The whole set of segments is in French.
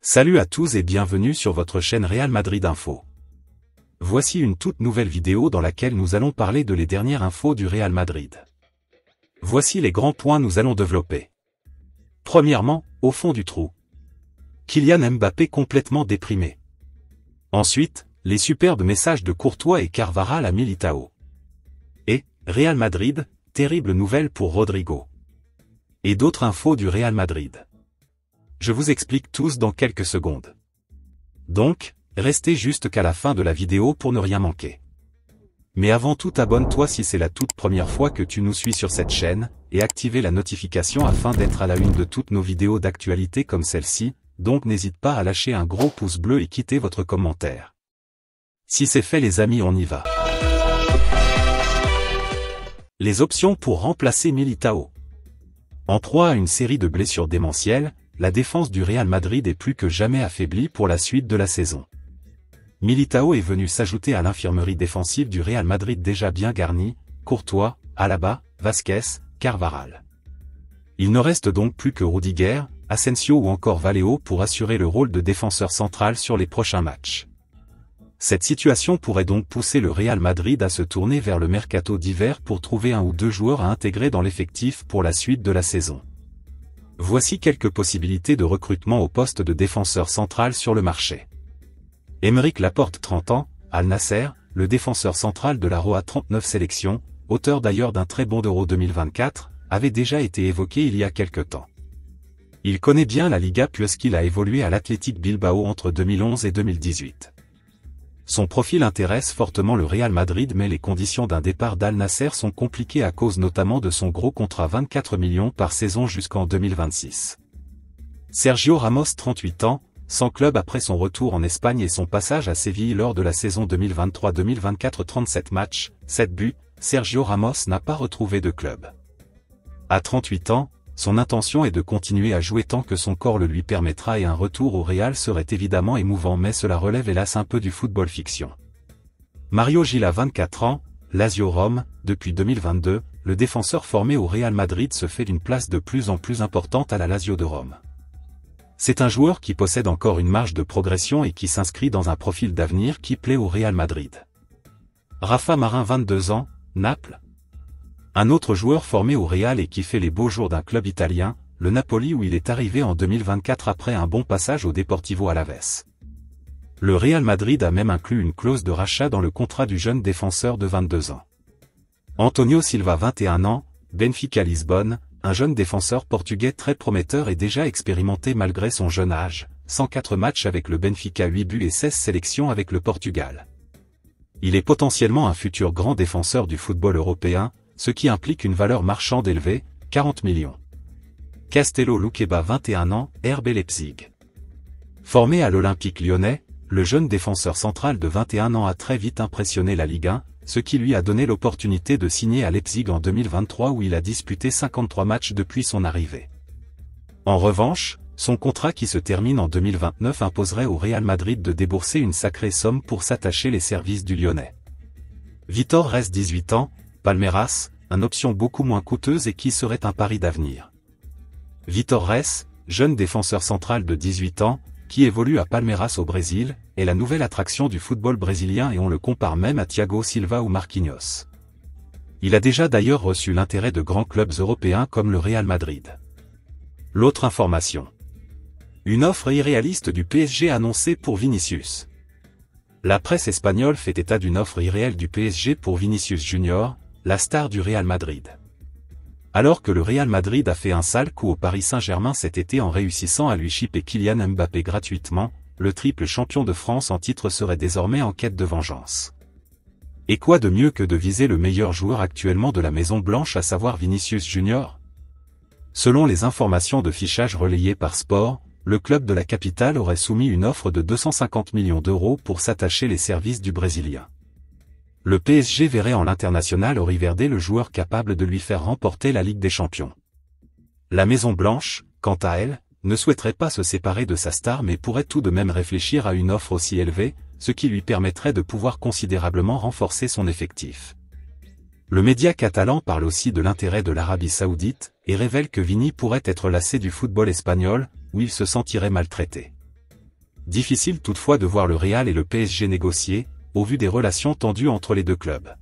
Salut à tous et bienvenue sur votre chaîne Real Madrid Info. Voici une toute nouvelle vidéo dans laquelle nous allons parler de les dernières infos du Real Madrid. Voici les grands points nous allons développer. Premièrement, au fond du trou. Kylian Mbappé complètement déprimé. Ensuite, les superbes messages de Courtois et Carvajal à Militao. Et, Real Madrid, terrible nouvelle pour Rodrigo. Et d'autres infos du Real Madrid. Je vous explique tous dans quelques secondes. Donc, restez juste qu'à la fin de la vidéo pour ne rien manquer. Mais avant tout, abonne-toi si c'est la toute première fois que tu nous suis sur cette chaîne, et activez la notification afin d'être à la une de toutes nos vidéos d'actualité comme celle-ci, donc n'hésite pas à lâcher un gros pouce bleu et quitter votre commentaire. Si c'est fait les amis, on y va. Les options pour remplacer Militao. En proie à une série de blessures démentielles, la défense du Real Madrid est plus que jamais affaiblie pour la suite de la saison. Militao est venu s'ajouter à l'infirmerie défensive du Real Madrid déjà bien garnie, Courtois, Alaba, Vasquez, Carvajal. Il ne reste donc plus que Rudiger, Asensio ou encore Valeo pour assurer le rôle de défenseur central sur les prochains matchs. Cette situation pourrait donc pousser le Real Madrid à se tourner vers le mercato d'hiver pour trouver un ou deux joueurs à intégrer dans l'effectif pour la suite de la saison. Voici quelques possibilités de recrutement au poste de défenseur central sur le marché. Aymeric Laporte 30 ans, Al Nasser, le défenseur central de la Roja 39 sélections, auteur d'ailleurs d'un très bon Euro 2024, avait déjà été évoqué il y a quelque temps. Il connaît bien la Liga puisqu'il a évolué à l'Athletic Bilbao entre 2011 et 2018. Son profil intéresse fortement le Real Madrid mais les conditions d'un départ d'Al Nasser sont compliquées à cause notamment de son gros contrat 24 millions par saison jusqu'en 2026. Sergio Ramos 38 ans, sans club après son retour en Espagne et son passage à Séville lors de la saison 2023-2024 37 matchs, 7 buts, Sergio Ramos n'a pas retrouvé de club. À 38 ans, son intention est de continuer à jouer tant que son corps le lui permettra et un retour au Real serait évidemment émouvant mais cela relève hélas un peu du football fiction. Mario Gil a 24 ans, Lazio Rome, depuis 2022, le défenseur formé au Real Madrid se fait d'une place de plus en plus importante à la Lazio de Rome. C'est un joueur qui possède encore une marge de progression et qui s'inscrit dans un profil d'avenir qui plaît au Real Madrid. Rafa Marin 22 ans, Naples. Un autre joueur formé au Real et qui fait les beaux jours d'un club italien, le Napoli où il est arrivé en 2024 après un bon passage au Deportivo Alavés. Le Real Madrid a même inclus une clause de rachat dans le contrat du jeune défenseur de 22 ans. Antonio Silva 21 ans, Benfica Lisbonne, un jeune défenseur portugais très prometteur et déjà expérimenté malgré son jeune âge, 104 matchs avec le Benfica 8 buts et 16 sélections avec le Portugal. Il est potentiellement un futur grand défenseur du football européen, ce qui implique une valeur marchande élevée, 40 millions. Castello Luqueba 21 ans, RB Leipzig. Formé à l'Olympique lyonnais, le jeune défenseur central de 21 ans a très vite impressionné la Ligue 1, ce qui lui a donné l'opportunité de signer à Leipzig en 2023 où il a disputé 53 matchs depuis son arrivée. En revanche, son contrat qui se termine en 2029 imposerait au Real Madrid de débourser une sacrée somme pour s'attacher les services du Lyonnais. Vitor Rez 18 ans, Palmeiras, une option beaucoup moins coûteuse et qui serait un pari d'avenir. Vitor Rez, jeune défenseur central de 18 ans, qui évolue à Palmeiras au Brésil, est la nouvelle attraction du football brésilien et on le compare même à Thiago Silva ou Marquinhos. Il a déjà d'ailleurs reçu l'intérêt de grands clubs européens comme le Real Madrid. L'autre information. Une offre irréaliste du PSG annoncée pour Vinicius. La presse espagnole fait état d'une offre irréelle du PSG pour Vinicius Junior, la star du Real Madrid. Alors que le Real Madrid a fait un sale coup au Paris Saint-Germain cet été en réussissant à lui chipper Kylian Mbappé gratuitement, le triple champion de France en titre serait désormais en quête de vengeance. Et quoi de mieux que de viser le meilleur joueur actuellement de la Maison Blanche à savoir Vinicius Junior? Selon les informations de fichage relayées par Sport, le club de la capitale aurait soumis une offre de 250 millions d'euros pour s'attacher les services du Brésilien. Le PSG verrait en l'international Ori Verde le joueur capable de lui faire remporter la Ligue des Champions. La Maison Blanche, quant à elle, ne souhaiterait pas se séparer de sa star mais pourrait tout de même réfléchir à une offre aussi élevée, ce qui lui permettrait de pouvoir considérablement renforcer son effectif. Le média catalan parle aussi de l'intérêt de l'Arabie Saoudite, et révèle que Vini pourrait être lassé du football espagnol, où il se sentirait maltraité. Difficile toutefois de voir le Real et le PSG négocier, au vu des relations tendues entre les deux clubs.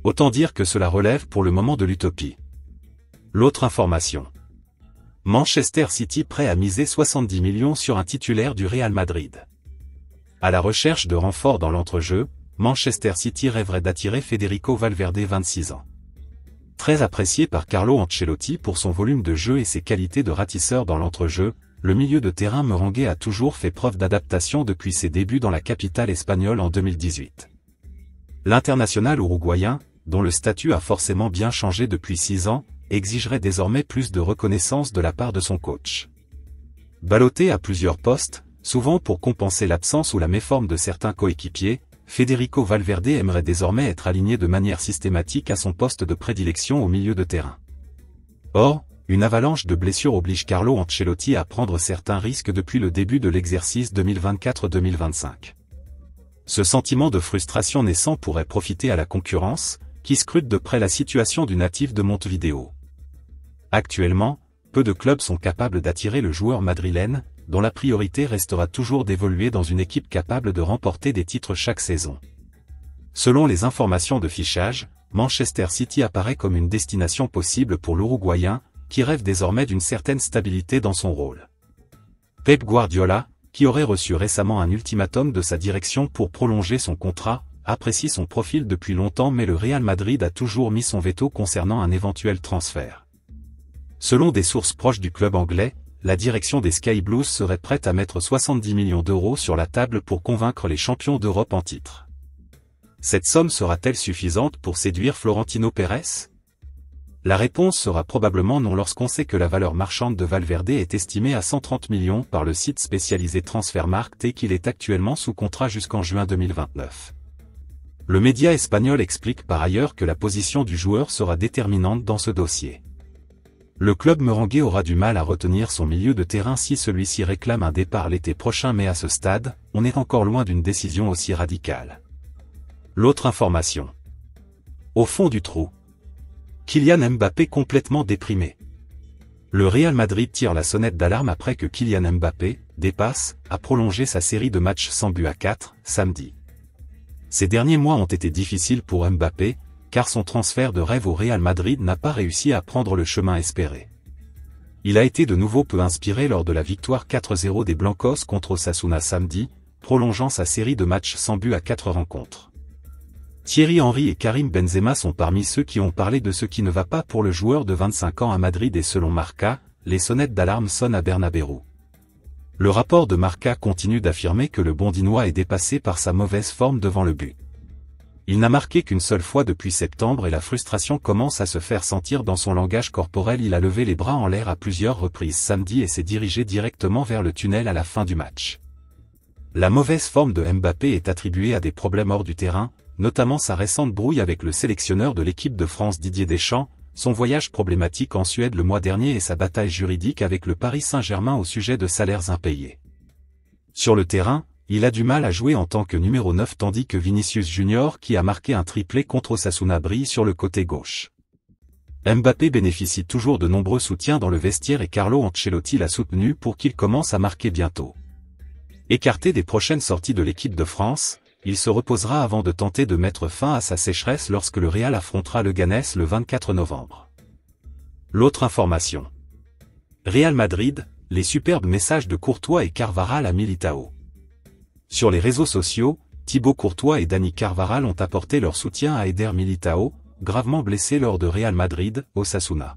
Autant dire que cela relève pour le moment de l'utopie. L'autre information. Manchester City prêt à miser 70 millions sur un titulaire du Real Madrid. À la recherche de renforts dans l'entrejeu, Manchester City rêverait d'attirer Federico Valverde 26 ans. Très apprécié par Carlo Ancelotti pour son volume de jeu et ses qualités de ratisseur dans l'entrejeu, le milieu de terrain merengue a toujours fait preuve d'adaptation depuis ses débuts dans la capitale espagnole en 2018. L'international uruguayen, dont le statut a forcément bien changé depuis 6 ans, exigerait désormais plus de reconnaissance de la part de son coach. Ballotté à plusieurs postes, souvent pour compenser l'absence ou la méforme de certains coéquipiers, Federico Valverde aimerait désormais être aligné de manière systématique à son poste de prédilection au milieu de terrain. Or, une avalanche de blessures oblige Carlo Ancelotti à prendre certains risques depuis le début de l'exercice 2024-2025. Ce sentiment de frustration naissant pourrait profiter à la concurrence, qui scrute de près la situation du natif de Montevideo. Actuellement, peu de clubs sont capables d'attirer le joueur madrilène, dont la priorité restera toujours d'évoluer dans une équipe capable de remporter des titres chaque saison. Selon les informations de fichage, Manchester City apparaît comme une destination possible pour l'Uruguayen, qui rêve désormais d'une certaine stabilité dans son rôle. Pep Guardiola, qui aurait reçu récemment un ultimatum de sa direction pour prolonger son contrat, apprécie son profil depuis longtemps, mais le Real Madrid a toujours mis son veto concernant un éventuel transfert. Selon des sources proches du club anglais, la direction des Sky Blues serait prête à mettre 70 millions d'euros sur la table pour convaincre les champions d'Europe en titre. Cette somme sera-t-elle suffisante pour séduire Florentino Pérez ? La réponse sera probablement non lorsqu'on sait que la valeur marchande de Valverde est estimée à 130 millions par le site spécialisé Transfermarkt et qu'il est actuellement sous contrat jusqu'en juin 2029. Le média espagnol explique par ailleurs que la position du joueur sera déterminante dans ce dossier. Le club merengue aura du mal à retenir son milieu de terrain si celui-ci réclame un départ l'été prochain, mais à ce stade, on est encore loin d'une décision aussi radicale. L'autre information. Au fond du trou. Kylian Mbappé complètement déprimé. Le Real Madrid tire la sonnette d'alarme après que Kylian Mbappé, dépasse, a prolongé sa série de matchs sans but à 4, samedi. Ces derniers mois ont été difficiles pour Mbappé, car son transfert de rêve au Real Madrid n'a pas réussi à prendre le chemin espéré. Il a été de nouveau peu inspiré lors de la victoire 4-0 des Blancos contre Osasuna samedi, prolongeant sa série de matchs sans but à 4 rencontres. Thierry Henry et Karim Benzema sont parmi ceux qui ont parlé de ce qui ne va pas pour le joueur de 25 ans à Madrid, et selon Marca, les sonnettes d'alarme sonnent à Bernabéu. Le rapport de Marca continue d'affirmer que le Bondinois est dépassé par sa mauvaise forme devant le but. Il n'a marqué qu'une seule fois depuis septembre et la frustration commence à se faire sentir dans son langage corporel. Il a levé les bras en l'air à plusieurs reprises samedi et s'est dirigé directement vers le tunnel à la fin du match. La mauvaise forme de Mbappé est attribuée à des problèmes hors du terrain, notamment sa récente brouille avec le sélectionneur de l'équipe de France Didier Deschamps, son voyage problématique en Suède le mois dernier et sa bataille juridique avec le Paris Saint-Germain au sujet de salaires impayés. Sur le terrain, il a du mal à jouer en tant que numéro 9 tandis que Vinicius Junior, qui a marqué un triplé contre Osasuna, brille sur le côté gauche. Mbappé bénéficie toujours de nombreux soutiens dans le vestiaire et Carlo Ancelotti l'a soutenu pour qu'il commence à marquer bientôt. Écarté des prochaines sorties de l'équipe de France, il se reposera avant de tenter de mettre fin à sa sécheresse lorsque le Real affrontera le Leganés le 24 novembre. L'autre information. Real Madrid, les superbes messages de Courtois et Carvajal à Militao. Sur les réseaux sociaux, Thibaut Courtois et Dani Carvajal ont apporté leur soutien à Eder Militao, gravement blessé lors de Real Madrid-Osasuna.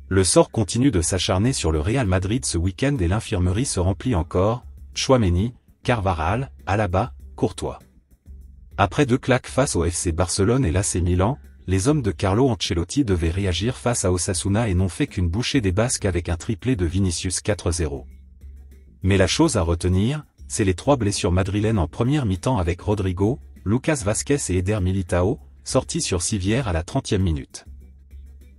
Le sort continue de s'acharner sur le Real Madrid ce week-end et l'infirmerie se remplit encore, Tchouaméni, Carvajal, Alaba, Courtois. Après 2 claques face au FC Barcelone et l'AC Milan, les hommes de Carlo Ancelotti devaient réagir face à Osasuna et n'ont fait qu'une bouchée des Basques avec un triplé de Vinicius 4-0. Mais la chose à retenir, c'est les 3 blessures madrilènes en première mi-temps avec Rodrigo, Lucas Vázquez et Eder Militao, sortis sur civière à la 30e minute.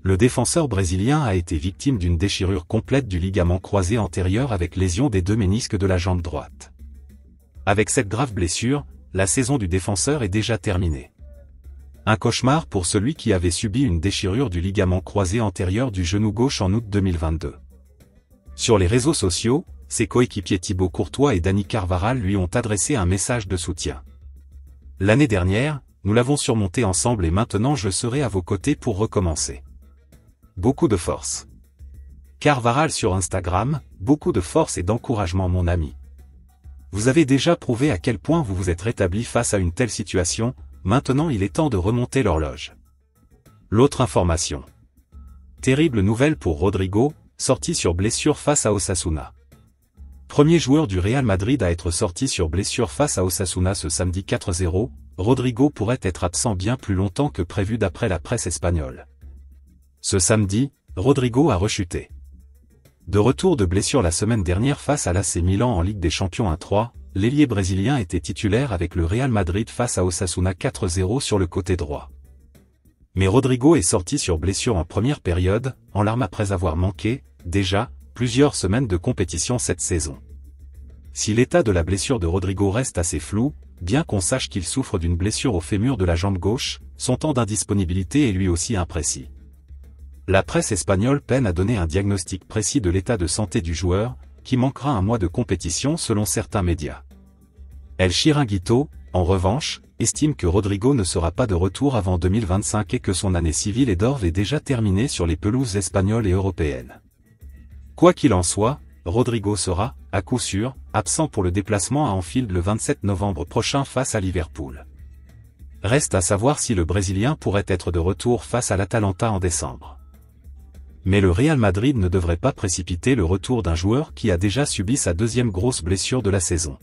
Le défenseur brésilien a été victime d'une déchirure complète du ligament croisé antérieur avec lésion des 2 ménisques de la jambe droite. Avec cette grave blessure, la saison du défenseur est déjà terminée. Un cauchemar pour celui qui avait subi une déchirure du ligament croisé antérieur du genou gauche en août 2022. Sur les réseaux sociaux, ses coéquipiers Thibaut Courtois et Dani Carvajal lui ont adressé un message de soutien. L'année dernière, nous l'avons surmonté ensemble et maintenant je serai à vos côtés pour recommencer. Beaucoup de force. Carvajal sur Instagram, beaucoup de force et d'encouragement mon ami. Vous avez déjà prouvé à quel point vous vous êtes rétabli face à une telle situation, maintenant il est temps de remonter l'horloge. L'autre information. Terrible nouvelle pour Rodrigo, sorti sur blessure face à Osasuna. Premier joueur du Real Madrid à être sorti sur blessure face à Osasuna ce samedi 4-0, Rodrigo pourrait être absent bien plus longtemps que prévu d'après la presse espagnole. Ce samedi, Rodrigo a rechuté. De retour de blessure la semaine dernière face à l'AC Milan en Ligue des Champions 1-3, l'ailier brésilien était titulaire avec le Real Madrid face à Osasuna 4-0 sur le côté droit. Mais Rodrigo est sorti sur blessure en première période, en larmes après avoir manqué, déjà, plusieurs semaines de compétition cette saison. Si l'état de la blessure de Rodrigo reste assez flou, bien qu'on sache qu'il souffre d'une blessure au fémur de la jambe gauche, son temps d'indisponibilité est lui aussi imprécis. La presse espagnole peine à donner un diagnostic précis de l'état de santé du joueur, qui manquera un mois de compétition selon certains médias. El Chiringuito, en revanche, estime que Rodrigo ne sera pas de retour avant 2025 et que son année civile et d'orve est déjà terminée sur les pelouses espagnoles et européennes. Quoi qu'il en soit, Rodrigo sera, à coup sûr, absent pour le déplacement à Anfield le 27 novembre prochain face à Liverpool. Reste à savoir si le Brésilien pourrait être de retour face à l'Atalanta en décembre. Mais le Real Madrid ne devrait pas précipiter le retour d'un joueur qui a déjà subi sa deuxième grosse blessure de la saison.